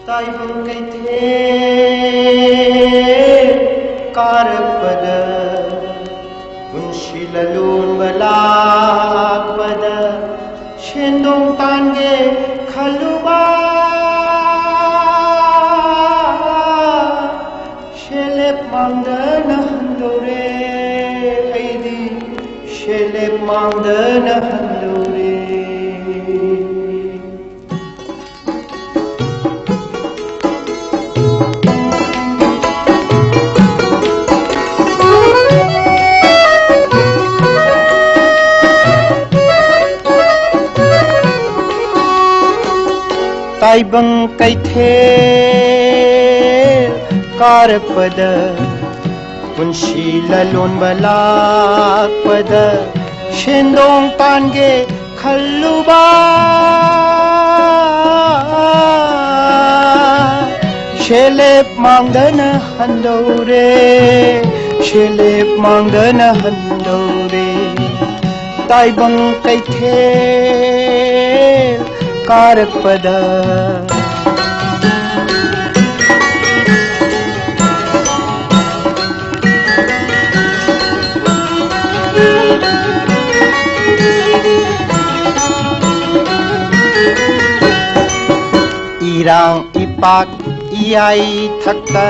ताइबं Cathay कारपद उनशिललून बलाकपद शेंदों तांगे खलुबा शेलेप मांगदन हंदोरे ऐदी शेलेप मांगदन हंदोरे ताइबं Cathay कारपद उनशिललून बलाकपद शेंदों तांगे खलुबा शेलेप मांगदन हंदोरे शेलेप मांगदन हंदोरे ताइबं Cathay कारपद इरां इपाक इयाई थक्ता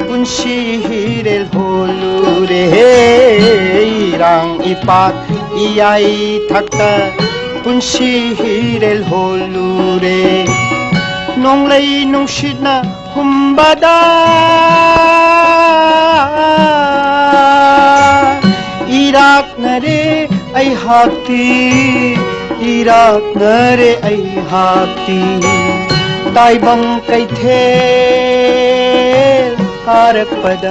Punshi हिरेल होलुरे इरां इपाक इयाई थक्ता Punshi हिरेल होलुरे नंगलै नंशिदना हुम्बादा Iraq नरे ऐ हाक्ति Iraq नरे ऐ हाक्ति ताइबं Cathay कारपद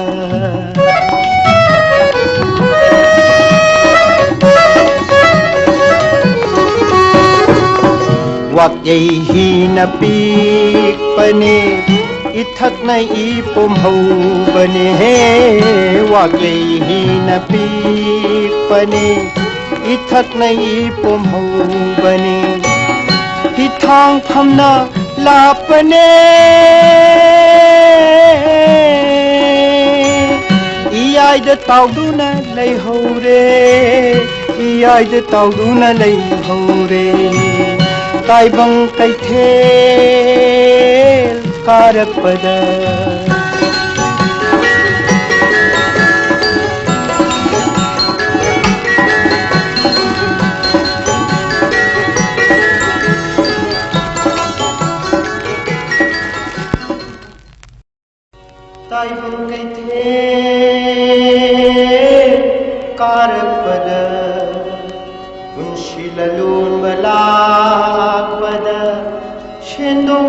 वाक्यैहि न पीकपने इथक न इपुमहौबने वाक्यैहि न पीकपने इथक न इपुमहौबने हिथांग फमना लापने इयाइद ताउदुना लैहौरे इयाइद ताउदुना लैहौरे ताइबं कैथे कारपद ताइबं कैथे कारपद उनशिललून बलाकपद शेंदों